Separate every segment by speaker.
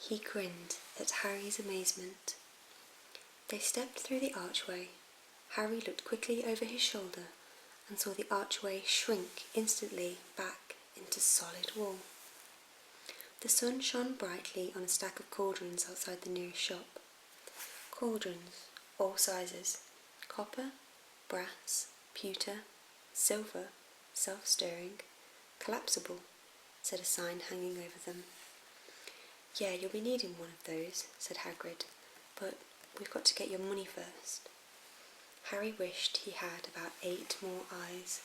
Speaker 1: He grinned at Harry's amazement. They stepped through the archway. Harry looked quickly over his shoulder and saw the archway shrink instantly back into solid wall. The sun shone brightly on a stack of cauldrons outside the nearest shop. Cauldrons, all sizes, copper, brass, pewter, silver, self-stirring, collapsible, said a sign hanging over them. Yeah, you'll be needing one of those, said Hagrid, but we've got to get your money first. Harry wished he had about 8 more eyes.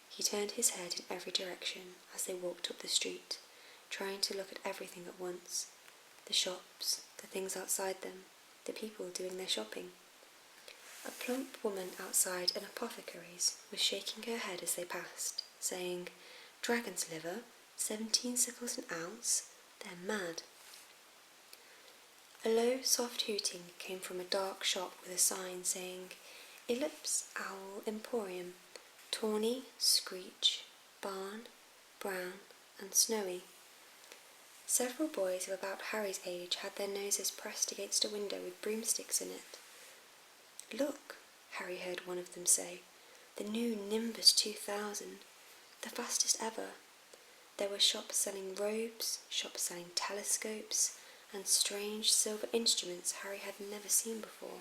Speaker 1: He turned his head in every direction as they walked up the street, trying to look at everything at once. The shops, the things outside them, the people doing their shopping. A plump woman outside an apothecary's was shaking her head as they passed, saying, "Dragon's liver, 17 sickles an ounce? They're mad." A low, soft hooting came from a dark shop with a sign saying, "Ellipse Owl Emporium, Tawny, Screech, Barn, Brown and Snowy." Several boys of about Harry's age had their noses pressed against a window with broomsticks in it. "Look," Harry heard one of them say, "the new Nimbus 2000, the fastest ever." There were shops selling robes, shops selling telescopes, and strange silver instruments Harry had never seen before.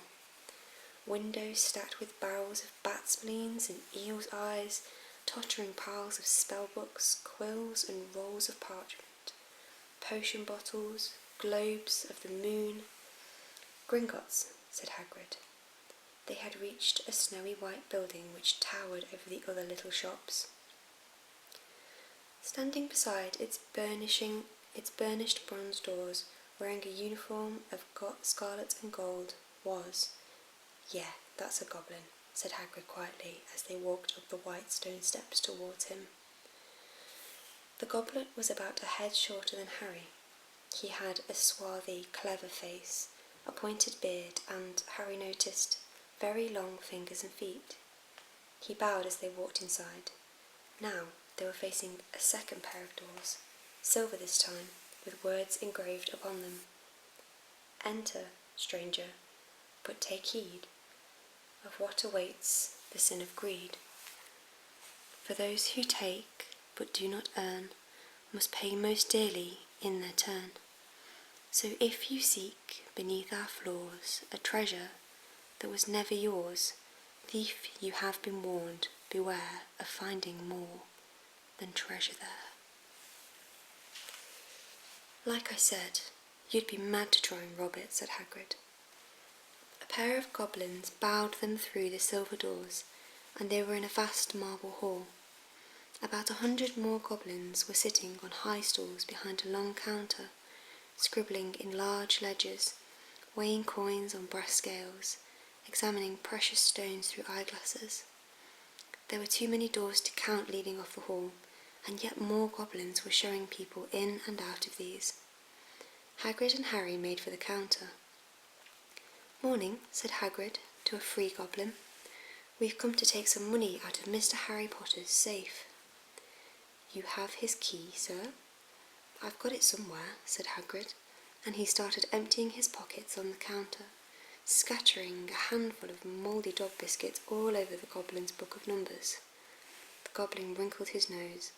Speaker 1: Windows stacked with barrels of bat spleens and eel's eyes, tottering piles of spellbooks, quills and rolls of parchment, potion bottles, globes of the moon. "Gringotts," said Hagrid. They had reached a snowy white building which towered over the other little shops. Standing beside its burnished bronze doors, wearing a uniform of scarlet and gold, was— "Yeah, that's a goblin," said Hagrid quietly as they walked up the white stone steps towards him. The goblin was about a head shorter than Harry. He had a swarthy, clever face, a pointed beard, and, Harry noticed, very long fingers and feet. He bowed as they walked inside. Now they were facing a second pair of doors, silver this time, with words engraved upon them. "Enter, stranger, but take heed of what awaits the sin of greed. For those who take, but do not earn, must pay most dearly in their turn. So if you seek beneath our floors a treasure that was never yours, thief, you have been warned, beware of finding more than treasure there." "Like I said, you'd be mad to try and rob it," said Hagrid. A pair of goblins bowed them through the silver doors, and they were in a vast marble hall. About 100 more goblins were sitting on high stools behind a long counter, scribbling in large ledgers, weighing coins on brass scales, examining precious stones through eyeglasses. There were too many doors to count leading off the hall, and yet more goblins were showing people in and out of these. Hagrid and Harry made for the counter. "Morning," said Hagrid to a free goblin. "We've come to take some money out of Mr. Harry Potter's safe." "You have his key, sir?" "I've got it somewhere," said Hagrid, and he started emptying his pockets on the counter, scattering a handful of mouldy dog biscuits all over the goblin's book of numbers. The goblin wrinkled his nose.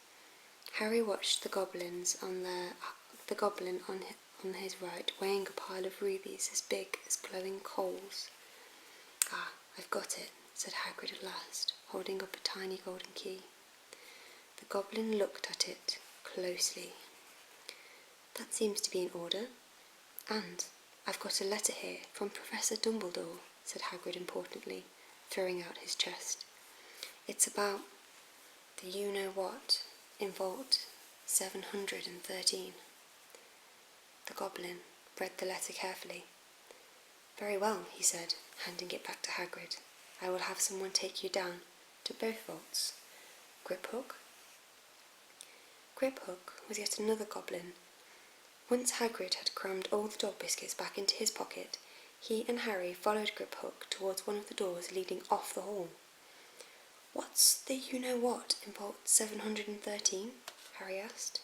Speaker 1: Harry watched the goblin on his right weighing a pile of rubies as big as glowing coals. "Ah, I've got it," said Hagrid at last, holding up a tiny golden key. The goblin looked at it closely. "That seems to be in order. And I've got a letter here from Professor Dumbledore," said Hagrid importantly, throwing out his chest. "It's about the you-know-what in Vault 713. The goblin read the letter carefully. "Very well," he said, handing it back to Hagrid. "I will have someone take you down to both vaults. Griphook?" Griphook was yet another goblin. Once Hagrid had crammed all the dog biscuits back into his pocket, he and Harry followed Griphook towards one of the doors leading off the hall. "What's the you-know-what in Vault 713? Harry asked.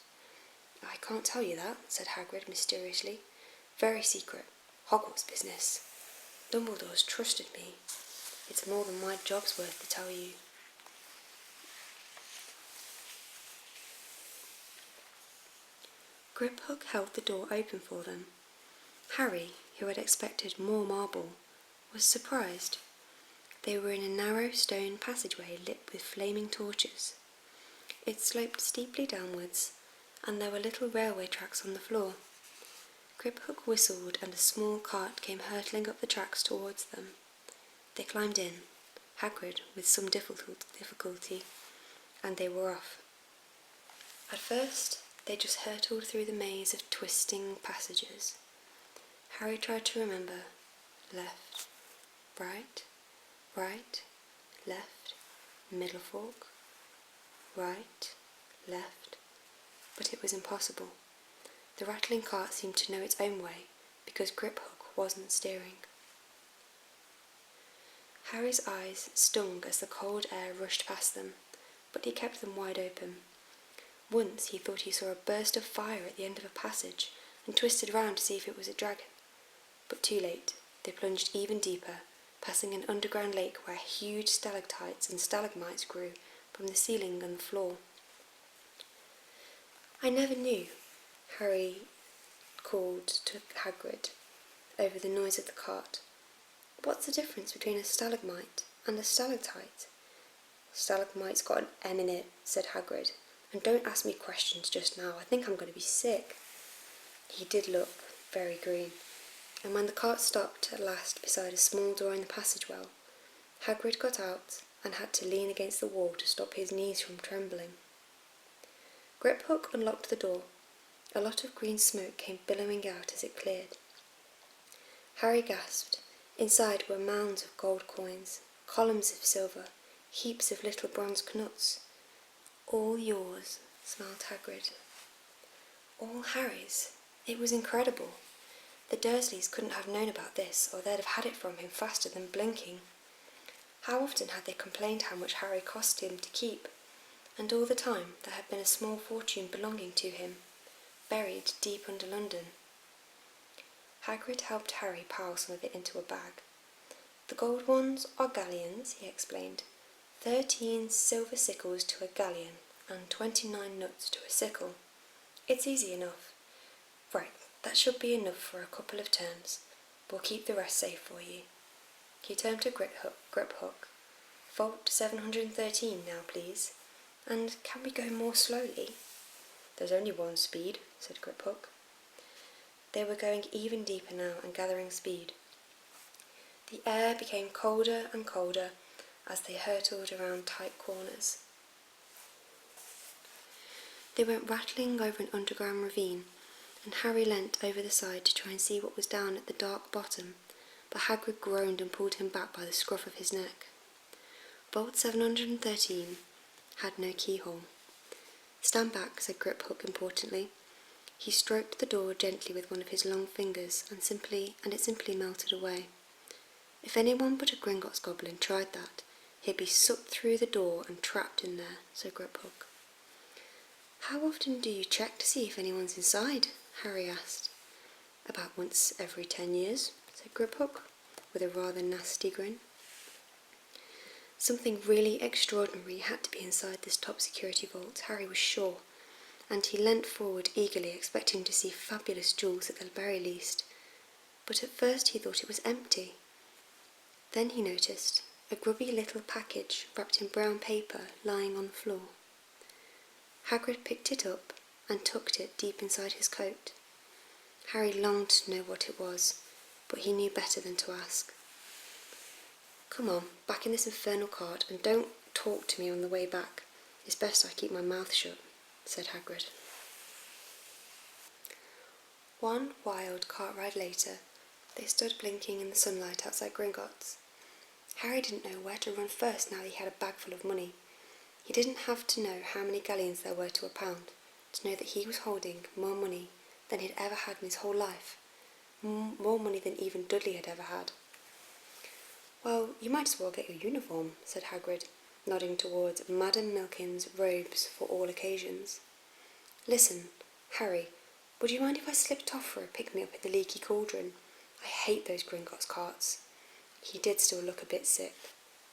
Speaker 1: "I can't tell you that," said Hagrid mysteriously, Very secret. Hogwarts business. Dumbledore's trusted me. It's more than my job's worth to tell you. Griphook held the door open for them. Harry, who had expected more marble, was surprised. They were in a narrow stone passageway lit with flaming torches. It sloped steeply downwards, and there were little railway tracks on the floor. Griphook whistled, and a small cart came hurtling up the tracks towards them. They climbed in, Hagrid with some difficulty, and they were off. At first, they just hurtled through the maze of twisting passages. Harry tried to remember left, right, right, left, middle fork, right, left, but it was impossible. The rattling cart seemed to know its own way, because Griphook wasn't steering. Harry's eyes stung as the cold air rushed past them, but he kept them wide open. Once he thought he saw a burst of fire at the end of a passage, and twisted round to see if it was a dragon. But too late, they plunged even deeper, passing an underground lake where huge stalactites and stalagmites grew from the ceiling and the floor. "I never knew," Harry called to Hagrid over the noise of the cart. "What's the difference between a stalagmite and a stalactite?" "Stalagmite's got an M in it," said Hagrid. "And don't ask me questions just now. I think I'm going to be sick." He did look very green, and when the cart stopped at last beside a small door in the passageway, Hagrid got out and had to lean against the wall to stop his knees from trembling. Griphook unlocked the door. A lot of green smoke came billowing out as it cleared. Harry gasped. Inside were mounds of gold coins, columns of silver, heaps of little bronze knuts. "All yours," smiled Hagrid. All Harry's. It was incredible. The Dursleys couldn't have known about this, or they'd have had it from him faster than blinking. How often had they complained how much Harry cost him to keep, and all the time there had been a small fortune belonging to him, buried deep under London. Hagrid helped Harry pile some of it into a bag. "The gold ones are galleons," he explained. 13 silver sickles to a galleon, and 29 nuts to a sickle. It's easy enough. Right, that should be enough for a couple of terms. We'll keep the rest safe for you." He turned to Griphook. "Vault 713 now, please. And can we go more slowly?" "There's only one speed," said Griphook. They were going even deeper now and gathering speed. The air became colder and colder as they hurtled around tight corners. They went rattling over an underground ravine, and Harry leant over the side to try and see what was down at the dark bottom, but Hagrid groaned and pulled him back by the scruff of his neck. Vault 713 had no keyhole. "Stand back," said Griphook importantly. He stroked the door gently with one of his long fingers, and it simply melted away. If anyone but a Gringotts goblin tried that, he'd be sucked through the door and trapped in there, said Griphook. "How often do you check to see if anyone's inside?" Harry asked. "About once every 10 years, said Griphook, with a rather nasty grin. Something really extraordinary had to be inside this top security vault, Harry was sure, and he leant forward eagerly, expecting to see fabulous jewels at the very least. But at first he thought it was empty. Then he noticed a grubby little package wrapped in brown paper lying on the floor. Hagrid picked it up and tucked it deep inside his coat. Harry longed to know what it was, but he knew better than to ask. "Come on, back in this infernal cart, and don't talk to me on the way back. It's best I keep my mouth shut," said Hagrid. One wild cart ride later, they stood blinking in the sunlight outside Gringotts. Harry didn't know where to run first now he had a bag full of money. He didn't have to know how many galleons there were to a pound to know that he was holding more money than he'd ever had in his whole life, more money than even Dudley had ever had. "Well, you might as well get your uniform," said Hagrid, nodding towards Madame Milkin's robes for all occasions. "Listen, Harry, Would you mind if I slipped off for a pick-me-up in the leaky cauldron? I hate those Gringotts carts." He did still look a bit sick,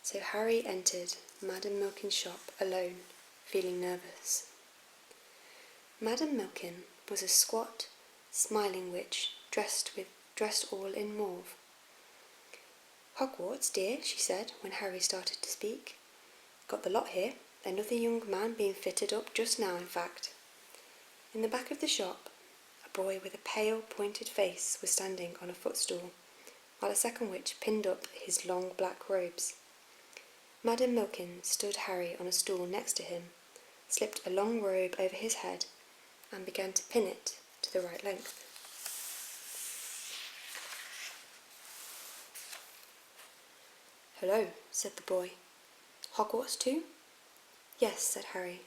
Speaker 1: so Harry entered Madame Milkin's shop alone, feeling nervous. Madame Milkin was a squat, smiling witch dressed all in mauve. "Hogwarts, dear," she said when Harry started to speak. "Got the lot here. Another young man being fitted up just now, in fact." In the back of the shop, a boy with a pale, pointed face was standing on a footstool, while a second witch pinned up his long black robes. Madame Milkin stood Harry on a stool next to him, slipped a long robe over his head, and began to pin it to the right length. "Hello," said the boy. "Hogwarts too?" "Yes," said Harry.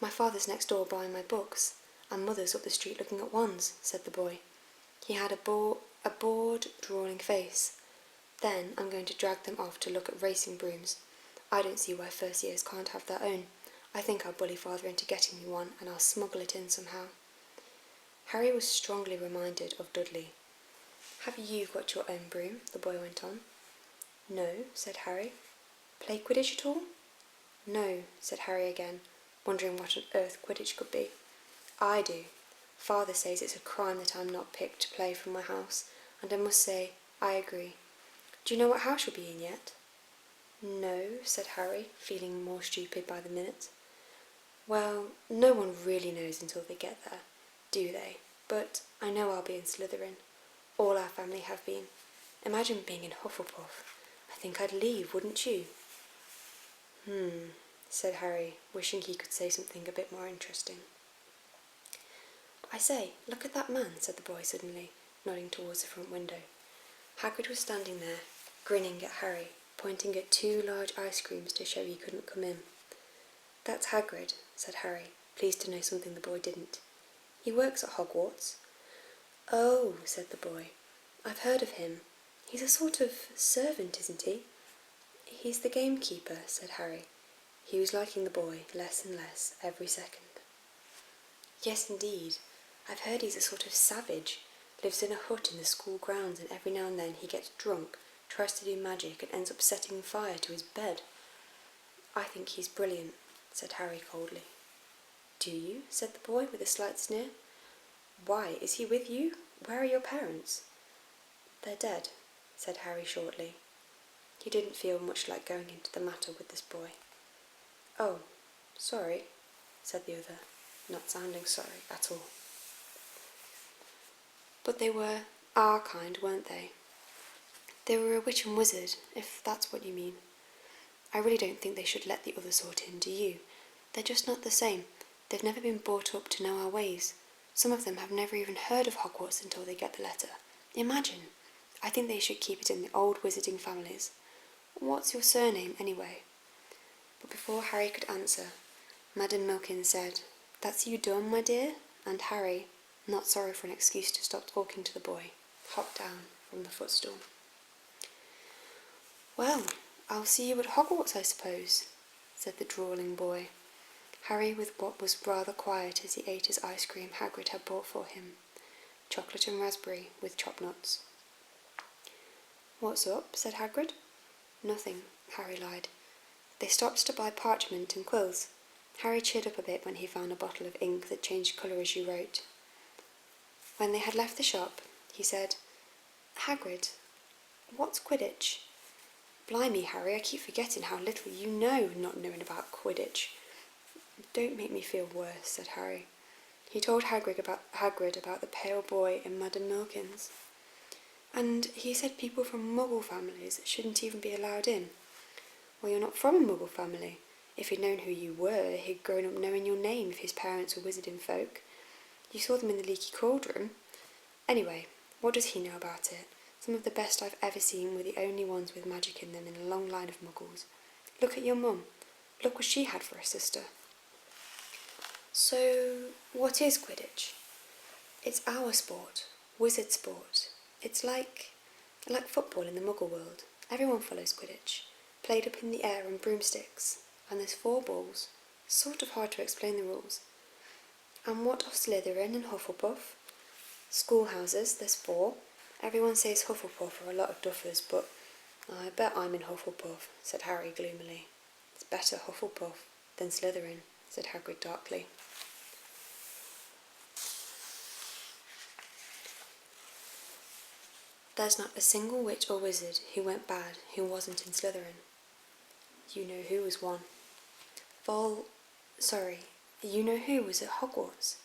Speaker 1: "My father's next door buying my books, and mother's up the street looking at wands," said the boy. He had a bored, drawling face. "Then I'm going to drag them off to look at racing brooms. I don't see why first years can't have their own. I think I'll bully father into getting me one, and I'll smuggle it in somehow." Harry was strongly reminded of Dudley. "Have you got your own broom?" the boy went on. "No," said Harry. "Play Quidditch at all?" "No," said Harry again, wondering what on earth Quidditch could be. "I do. Father says it's a crime that I'm not picked to play from my house, and I must say, I agree. Do you know what house you'll be in yet?" "No," said Harry, feeling more stupid by the minute. "Well, no one really knows until they get there, do they? But I know I'll be in Slytherin. All our family have been. Imagine being in Hufflepuff. I think I'd leave, wouldn't you?" Said Harry, wishing he could say something a bit more interesting. "I say, look at that man," said the boy suddenly, nodding towards the front window. Hagrid was standing there, grinning at Harry, pointing at 2 large ice creams to show he couldn't come in. "That's Hagrid," said Harry, pleased to know something the boy didn't. "He works at Hogwarts." "Oh," said the boy. "I've heard of him. He's a sort of servant, isn't he?" "He's the gamekeeper," said Harry. He was liking the boy less and less every second. "Yes, indeed. I've heard he's a sort of savage, lives in a hut in the school grounds, and every now and then he gets drunk, tries to do magic, and ends up setting fire to his bed." "I think he's brilliant," said Harry coldly. "Do you?" said the boy with a slight sneer. "Why, is he with you? Where are your parents?" "They're dead," said Harry shortly. He didn't feel much like going into the matter with this boy. "Oh, sorry," said the other, not sounding sorry at all. "But they were our kind, weren't they? They were a witch and wizard, if that's what you mean. I really don't think they should let the other sort in, do you? They're just not the same. They've never been brought up to know our ways. Some of them have never even heard of Hogwarts until they get the letter. Imagine! I think they should keep it in the old wizarding families. What's your surname, anyway?" But before Harry could answer, Madame Milkin said, "That's you done, my dear?" And Harry, not sorry for an excuse to stop talking to the boy, hopped down from the footstool. "Well, I'll see you at Hogwarts, I suppose," said the drawling boy. Harry with what was rather quiet as he ate his ice cream Hagrid had bought for him, chocolate and raspberry with chopped nuts. "What's up?" said Hagrid. "Nothing," Harry lied. "They stopped to buy parchment and quills." Harry cheered up a bit when he found a bottle of ink that changed colour as you wrote. When they had left the shop, he said, "Hagrid, what's Quidditch?" "Blimey, Harry, I keep forgetting how little you know, not knowing about Quidditch." "Don't make me feel worse," said Harry. He told Hagrid about the pale boy in Madame Milkin's. "And he said people from Muggle families shouldn't even be allowed in." "Well, you're not from a Muggle family. If he'd known who you were, he'd grown up knowing your name if his parents were wizarding folk. You saw them in the leaky cauldron. Anyway, what does he know about it? Some of the best I've ever seen were the only ones with magic in them in a long line of Muggles. Look at your mum. Look what she had for a sister." "So, what is Quidditch?" "It's our sport. Wizard sport. It's like football in the Muggle world. Everyone follows Quidditch. Played up in the air on broomsticks. And there's 4 balls. Sort of hard to explain the rules." "And what of Slytherin and Hufflepuff?" Schoolhouses, there's 4. Everyone says Hufflepuff are a lot of duffers, but I bet I'm in Hufflepuff, said Harry gloomily. It's better Hufflepuff than Slytherin, said Hagrid darkly. There's not a single witch or wizard who went bad who wasn't in Slytherin. You know who was one. You know who was at Hogwarts?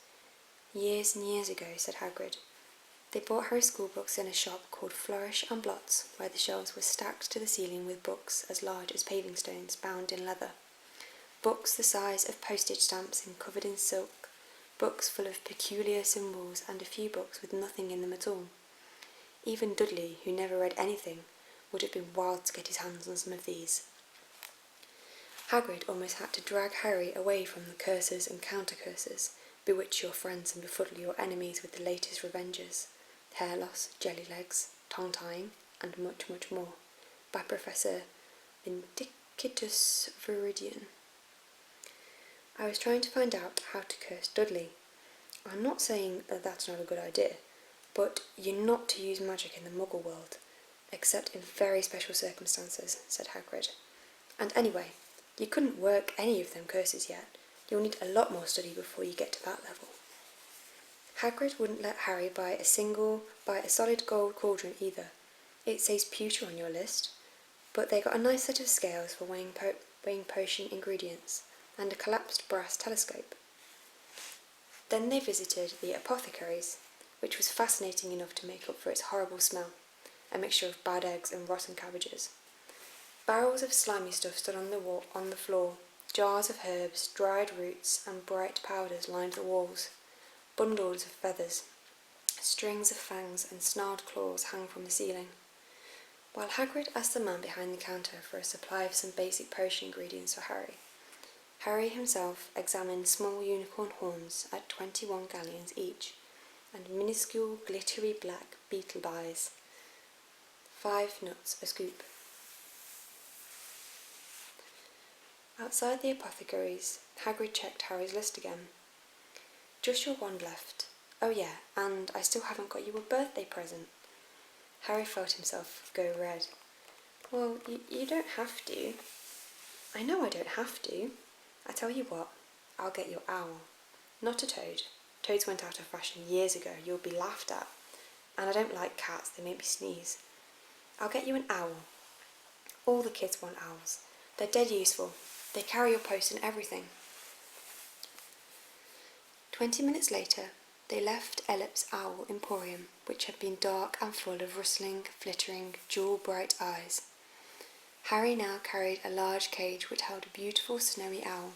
Speaker 1: Years and years ago, said Hagrid. They bought Harry schoolbooks in a shop called Flourish and Blots, where the shelves were stacked to the ceiling with books as large as paving stones bound in leather. Books the size of postage stamps and covered in silk, books full of peculiar symbols, and a few books with nothing in them at all. Even Dudley, who never read anything, would have been wild to get his hands on some of these. Hagrid almost had to drag Harry away from the curses and counter-curses, bewitch your friends and befuddle your enemies with the latest revenges, hair loss, jelly legs, tongue-tying, and much, much more, by Professor Vindictus Viridian. I was trying to find out how to curse Dudley. I'm not saying that that's not a good idea, but you're not to use magic in the Muggle world, except in very special circumstances, said Hagrid. And anyway, you couldn't work any of them curses yet. You'll need a lot more study before you get to that level. Hagrid wouldn't let Harry buy a solid gold cauldron either. It says pewter on your list, but they got a nice set of scales for weighing potion ingredients, and a collapsed brass telescope. Then they visited the apothecary's, which was fascinating enough to make up for its horrible smell, a mixture of bad eggs and rotten cabbages. Barrels of slimy stuff stood on the floor, jars of herbs, dried roots, and bright powders lined the walls. Bundles of feathers, strings of fangs, and snarled claws hung from the ceiling. While Hagrid asked the man behind the counter for a supply of some basic potion ingredients for Harry, Harry himself examined small unicorn horns at 21 galleons each, and minuscule glittery black beetle eyes, 5 nuts a scoop. Outside the apothecary's, Hagrid checked Harry's list again. Just your wand left. Oh yeah, and I still haven't got you a birthday present. Harry felt himself go red. Well, you don't have to. I know I don't have to. I tell you what, I'll get your owl. Not a toad. Toads went out of fashion years ago. You'll be laughed at. And I don't like cats, they make me sneeze. I'll get you an owl. All the kids want owls. They're dead useful. They carry your post and everything. 20 minutes later, they left Ellip's Owl Emporium, which had been dark and full of rustling, flittering, jewel-bright eyes. Harry now carried a large cage which held a beautiful snowy owl,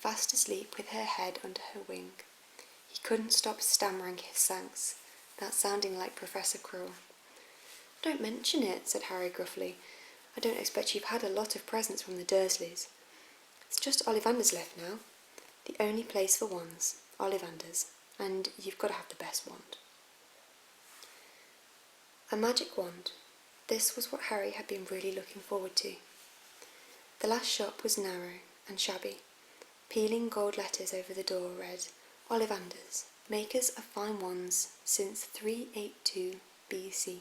Speaker 1: fast asleep with her head under her wing. He couldn't stop stammering his thanks, that sounding like Professor Quirrell. Don't mention it, said Harry gruffly. I don't expect you've had a lot of presents from the Dursleys. It's just Ollivander's left now. The only place for wands, Ollivander's, and you've got to have the best wand. A magic wand. This was what Harry had been really looking forward to. The last shop was narrow and shabby. Peeling gold letters over the door read, Ollivander's, makers of fine wands since 382 BC.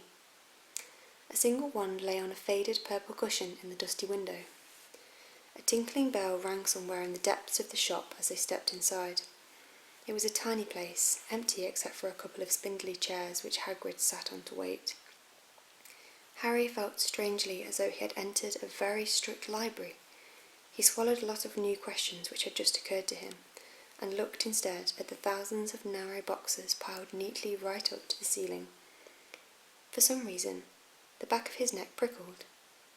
Speaker 1: A single wand lay on a faded purple cushion in the dusty window. A tinkling bell rang somewhere in the depths of the shop as they stepped inside. It was a tiny place, empty except for a couple of spindly chairs which Hagrid sat on to wait. Harry felt strangely as though he had entered a very strict library. He swallowed a lot of new questions which had just occurred to him, and looked instead at the thousands of narrow boxes piled neatly right up to the ceiling. For some reason, the back of his neck prickled.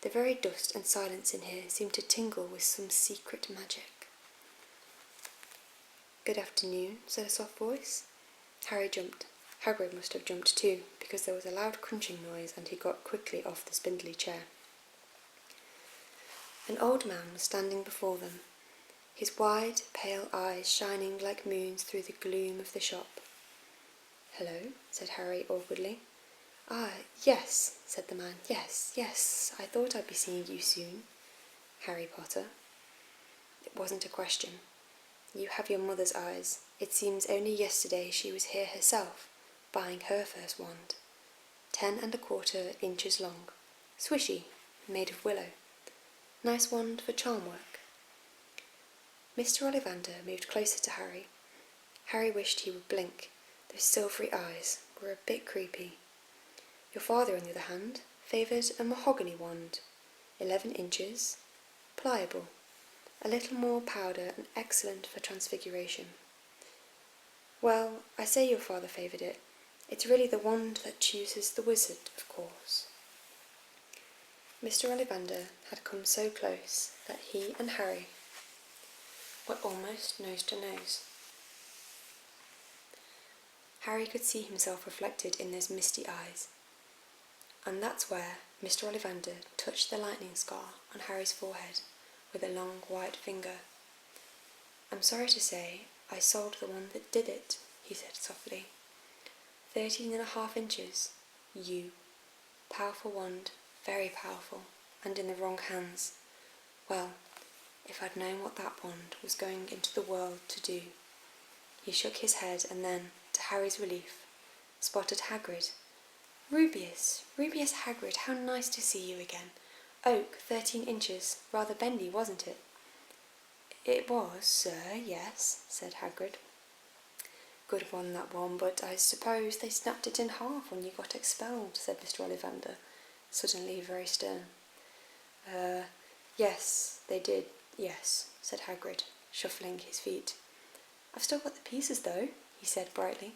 Speaker 1: The very dust and silence in here seemed to tingle with some secret magic. Good afternoon, said a soft voice. Harry jumped. Hagrid must have jumped too, because there was a loud crunching noise and he got quickly off the spindly chair. An old man was standing before them, his wide, pale eyes shining like moons through the gloom of the shop. Hello, said Harry awkwardly. Ah, yes, said the man. Yes, I thought I'd be seeing you soon. Harry Potter. It wasn't a question. You have your mother's eyes. It seems only yesterday she was here herself, buying her first wand, 10¼ inches long, swishy, made of willow. Nice wand for charm work. Mr. Ollivander moved closer to Harry. Harry wished he would blink. Those silvery eyes were a bit creepy. Your father, on the other hand, favoured a mahogany wand, 11 inches, pliable, a little more powder and excellent for transfiguration. Well, I say your father favoured it. It's really the wand that chooses the wizard, of course. Mr. Ollivander had come so close that he and Harry were almost nose to nose. Harry could see himself reflected in those misty eyes, and that's where Mr. Ollivander touched the lightning scar on Harry's forehead with a long white finger. I'm sorry to say I sold the one that did it, he said softly. 13½ inches. You. Powerful wand, very powerful, and in the wrong hands. Well, if I'd known what that wand was going into the world to do. He shook his head and then, to Harry's relief, spotted Hagrid. Rubeus Hagrid, how nice to see you again. Oak, 13 inches, rather bendy, wasn't it? It was, sir, yes, said Hagrid. Good one, that one, but I suppose they snapped it in half when you got expelled, said Mr. Ollivander, suddenly very stern. Yes, they did, yes, said Hagrid, shuffling his feet. I've still got the pieces, though, he said brightly.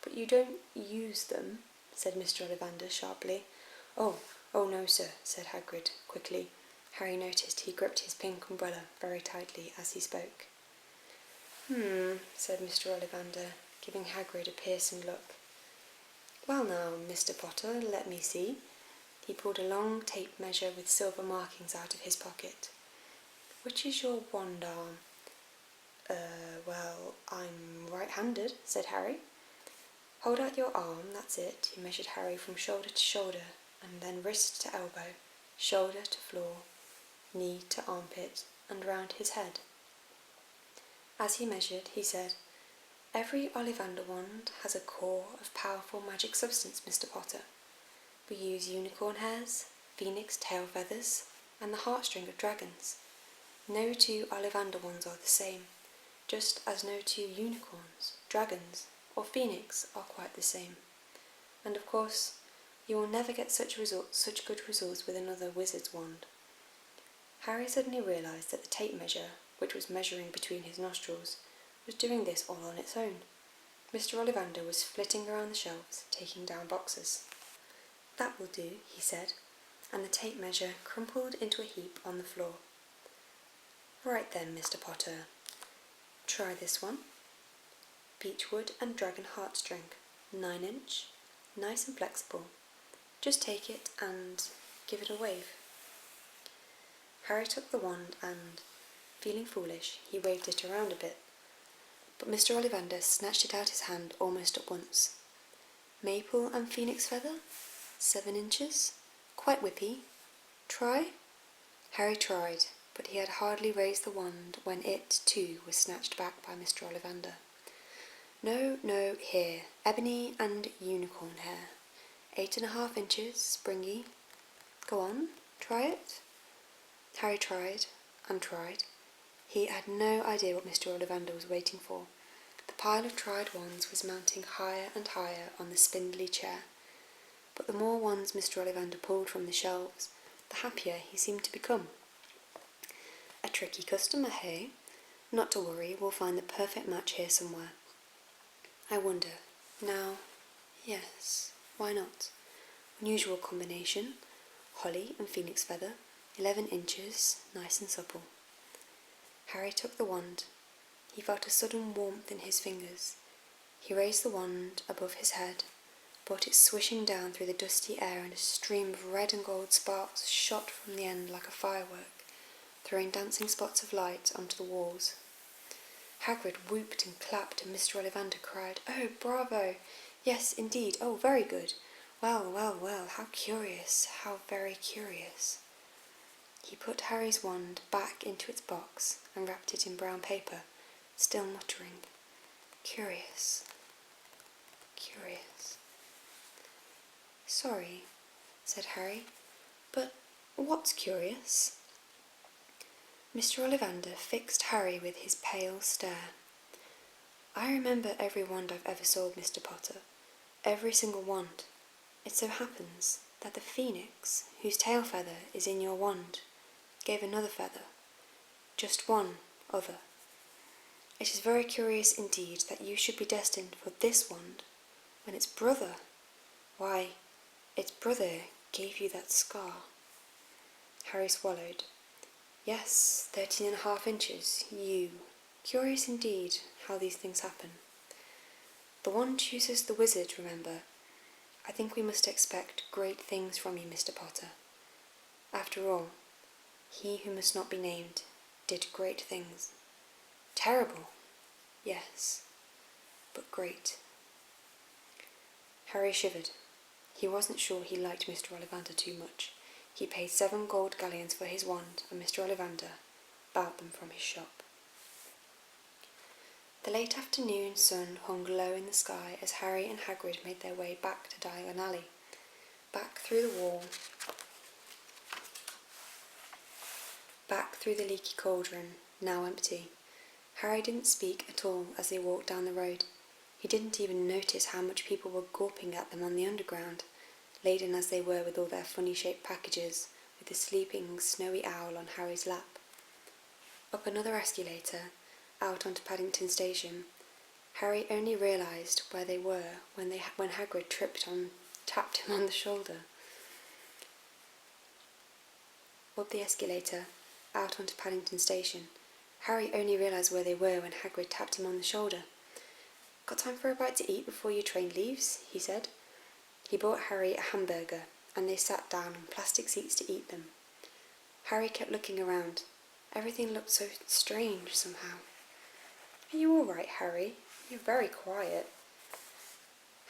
Speaker 1: But you don't use them, said Mr. Ollivander sharply. Oh, no, sir, said Hagrid quickly. Harry noticed he gripped his pink umbrella very tightly as he spoke. Said Mr. Ollivander, giving Hagrid a piercing look. Well now, Mr. Potter, let me see. He pulled a long tape measure with silver markings out of his pocket. Which is your wand arm? Well, I'm right-handed, said Harry. Hold out your arm, that's it. He measured Harry from shoulder to shoulder, and then wrist to elbow, shoulder to floor, knee to armpit, and round his head. As he measured, he said, Every Ollivander wand has a core of powerful magic substance, Mr. Potter. We use unicorn hairs, phoenix tail feathers, and the heartstring of dragons. No two Ollivander wands are the same, just as no two unicorns, dragons, or phoenix are quite the same. And of course, you will never get such good results with another wizard's wand. Harry suddenly realised that the tape measure, which was measuring between his nostrils, was doing this all on its own. Mr. Ollivander was flitting around the shelves, taking down boxes. That will do, he said, and the tape measure crumpled into a heap on the floor. Right then, Mr. Potter. Try this one. Beechwood and dragon heartstring, 9-inch, nice and flexible. Just take it and give it a wave. Harry took the wand and, feeling foolish, he waved it around a bit. But Mr. Ollivander snatched it out his hand almost at once. Maple and phoenix feather, 7 inches, quite whippy. Try? Harry tried, but he had hardly raised the wand when it, too, was snatched back by Mr. Ollivander. No, here, ebony and unicorn hair, 8½ inches, springy. Go on, try it. Harry tried and tried. He had no idea what Mr. Ollivander was waiting for. The pile of tried wands was mounting higher and higher on the spindly chair. But the more wands Mr. Ollivander pulled from the shelves, the happier he seemed to become. A tricky customer, hey? Not to worry, we'll find the perfect match here somewhere. I wonder. Now, yes, why not? Unusual combination, holly and phoenix feather, 11 inches, nice and supple. Harry took the wand. He felt a sudden warmth in his fingers. He raised the wand above his head, brought it swishing down through the dusty air, and a stream of red and gold sparks shot from the end like a firework, throwing dancing spots of light onto the walls. Hagrid whooped and clapped, and Mr. Ollivander cried, Oh, bravo! Yes, indeed, oh, very good! Well, how curious, how very curious. He put Harry's wand back into its box and wrapped it in brown paper, still muttering, Curious, Curious. Sorry, said Harry, but what's curious? Mr. Ollivander fixed Harry with his pale stare. I remember every wand I've ever sold, Mr. Potter. Every single wand. It so happens that the phoenix, whose tail feather is in your wand, gave another feather. Just one other. It is very curious indeed that you should be destined for this wand, when its brother, why, its brother gave you that scar. Harry swallowed. Yes, 13.5 inches, you. Curious indeed how these things happen. The wand chooses the wizard, remember. I think we must expect great things from you, Mr. Potter. After all, he who must not be named did great things. Terrible, yes, but great. Harry shivered. He wasn't sure he liked Mr. Ollivander too much. He paid 7 gold galleons for his wand, and Mr. Ollivander bowed them from his shop. The late afternoon sun hung low in the sky as Harry and Hagrid made their way back to Diagon Alley, back through the wall, back through the leaky cauldron, now empty. Harry didn't speak at all as they walked down the road. He didn't even notice how much people were gawping at them on the underground, laden as they were with all their funny-shaped packages, with the sleeping snowy owl on Harry's lap. Up another escalator, out onto Paddington Station, Harry only realised where they were when Hagrid tapped him on the shoulder. Up the escalator, out onto Paddington Station, Harry only realised where they were when Hagrid tapped him on the shoulder. "Got time for a bite to eat before your train leaves?" he said. He bought Harry a hamburger, and they sat down on plastic seats to eat them. Harry kept looking around. Everything looked so strange somehow. "Are you all right, Harry? You're very quiet."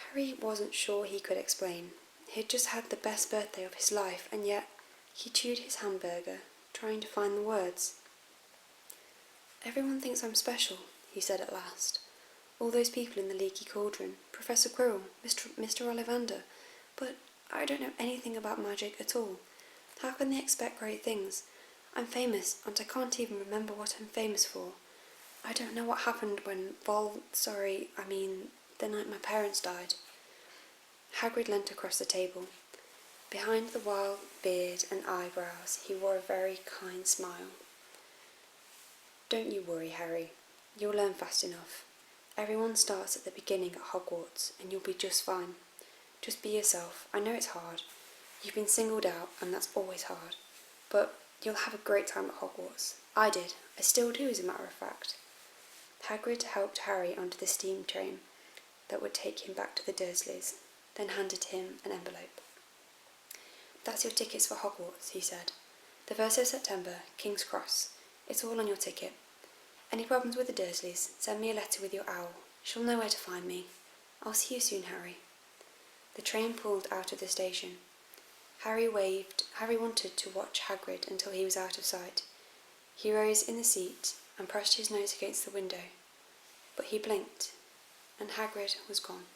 Speaker 1: Harry wasn't sure he could explain. He had just had the best birthday of his life, and yet he chewed his hamburger, trying to find the words. "Everyone thinks I'm special," he said at last. "All those people in the leaky cauldron, Professor Quirrell, Mr. Ollivander, but I don't know anything about magic at all. How can they expect great things? I'm famous, and I can't even remember what I'm famous for. I don't know what happened when the night my parents died." Hagrid leant across the table. Behind the wild beard and eyebrows he wore a very kind smile. "Don't you worry, Harry. You'll learn fast enough. Everyone starts at the beginning at Hogwarts, and you'll be just fine. Just be yourself. I know it's hard. You've been singled out, and that's always hard. But you'll have a great time at Hogwarts. I did. I still do, as a matter of fact." Hagrid helped Harry onto the steam train that would take him back to the Dursleys, then handed him an envelope. "That's your tickets for Hogwarts," he said. "The 1st of September, King's Cross. It's all on your ticket. Any problems with the Dursleys, send me a letter with your owl. She'll know where to find me. I'll see you soon, Harry." The train pulled out of the station. Harry waved. Harry wanted to watch Hagrid until he was out of sight. He rose in the seat and pressed his nose against the window, but he blinked, and Hagrid was gone.